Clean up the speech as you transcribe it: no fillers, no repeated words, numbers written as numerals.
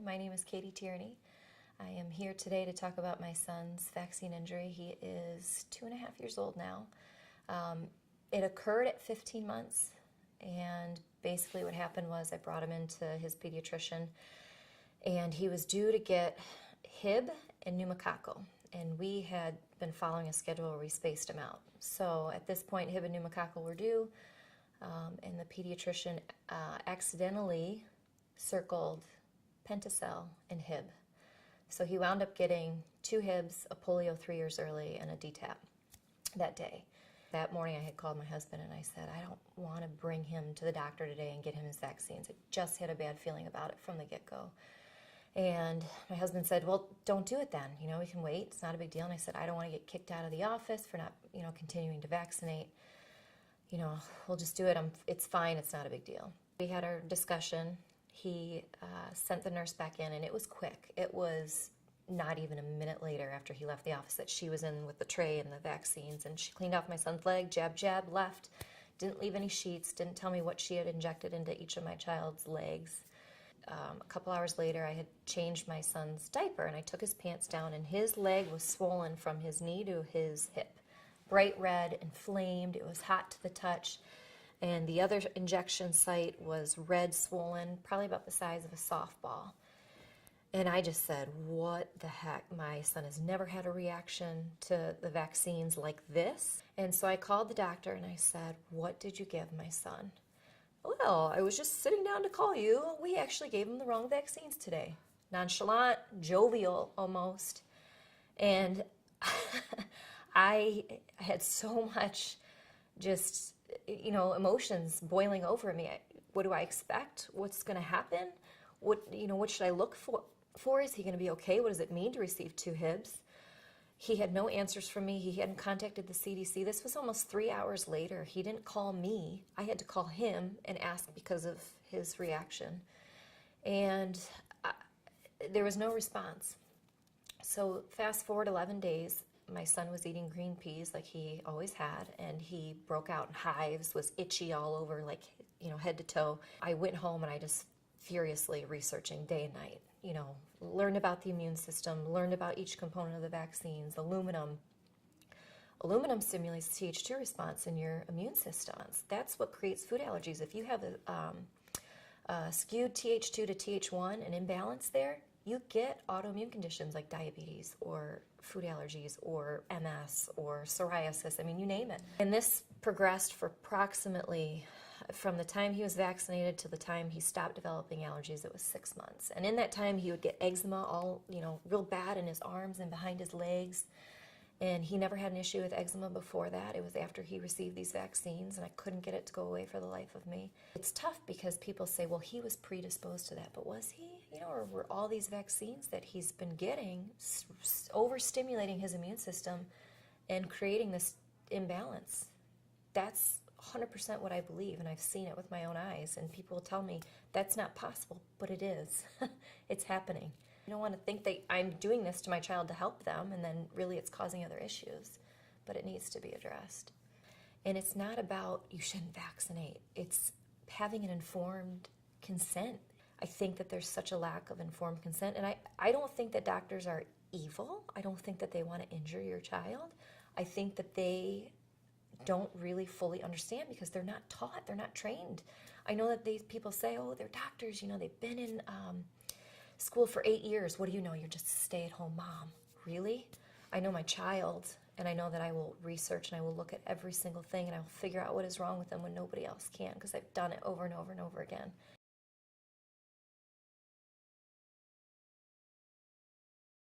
My name is Katie Tierney. I am here today to talk about my son's vaccine injury. He is 2.5 years old now. It occurred at 15 months, and basically what happened was I brought him into his pediatrician, and he was due to get Hib and pneumococcal, and we had been following a schedule where we spaced him out. So at this point, Hib and pneumococcal were due, and the pediatrician accidentally circled Pentacell and Hib. So he wound up getting 2 Hibs, a polio 3 years early, and a DTaP that day. That morning I had called my husband and I said, I don't want to bring him to the doctor today and get him his vaccines. I just had a bad feeling about it from the get-go. And my husband said, well, don't do it then. You know, we can wait. It's not a big deal. And I said, I don't want to get kicked out of the office for not, continuing to vaccinate. We'll just do it. It's fine. It's not a big deal. We had our discussion. He sent the nurse back in, and it was quick. It was not even a minute later after he left the office that she was in with the tray and the vaccines, and she cleaned off my son's leg, jab, jab, left, didn't leave any sheets, didn't tell me what she had injected into each of my child's legs. A couple hours later, I had changed my son's diaper, and I took his pants down, and his leg was swollen from his knee to his hip. Bright red, inflamed, it was hot to the touch. And the other injection site was red, swollen, probably about the size of a softball. And I just said, what the heck? My son has never had a reaction to the vaccines like this. And so I called the doctor and I said, what did you give my son? Well, I was just sitting down to call you. We actually gave him the wrong vaccines today. Nonchalant, jovial almost. And I had so much just emotions boiling over me. What do I expect? What's going to happen? What should I look for? Is he going to be okay? What does it mean to receive 2 Hibs? He had no answers from me. He hadn't contacted the CDC. This was almost 3 hours later. He didn't call me. I had to call him and ask because of his reaction. And there was no response. So fast forward 11 days. My son was eating green peas like he always had, and he broke out in hives, was itchy all over, head to toe. I went home and I just furiously researching day and night, learned about the immune system, learned about each component of the vaccines, aluminum. Aluminum stimulates the Th2 response in your immune system. That's what creates food allergies. If you have a skewed Th2 to Th1, an imbalance there, you get autoimmune conditions like diabetes or food allergies or MS or psoriasis. I mean, you name it. And this progressed for approximately, from the time he was vaccinated to the time he stopped developing allergies, it was 6 months. And in that time, he would get eczema all, real bad in his arms and behind his legs. And he never had an issue with eczema before that. It was after he received these vaccines, and I couldn't get it to go away for the life of me. It's tough because people say, well, he was predisposed to that, but was he? Or were all these vaccines that he's been getting overstimulating his immune system and creating this imbalance? That's 100% what I believe, and I've seen it with my own eyes, and people tell me that's not possible, but it is. It's happening. I don't want to think that I'm doing this to my child to help them, and then really it's causing other issues, but it needs to be addressed. And it's not about you shouldn't vaccinate. It's having an informed consent. I think that there's such a lack of informed consent, and I don't think that doctors are evil. I don't think that they want to injure your child. I think that they don't really fully understand because they're not taught, they're not trained. I know that these people say, oh, they're doctors, they've been in school for 8 years. What do you know? You're just a stay-at-home mom. Really? I know my child, and I know that I will research and I will look at every single thing and I will figure out what is wrong with them when nobody else can, because I've done it over and over and over again.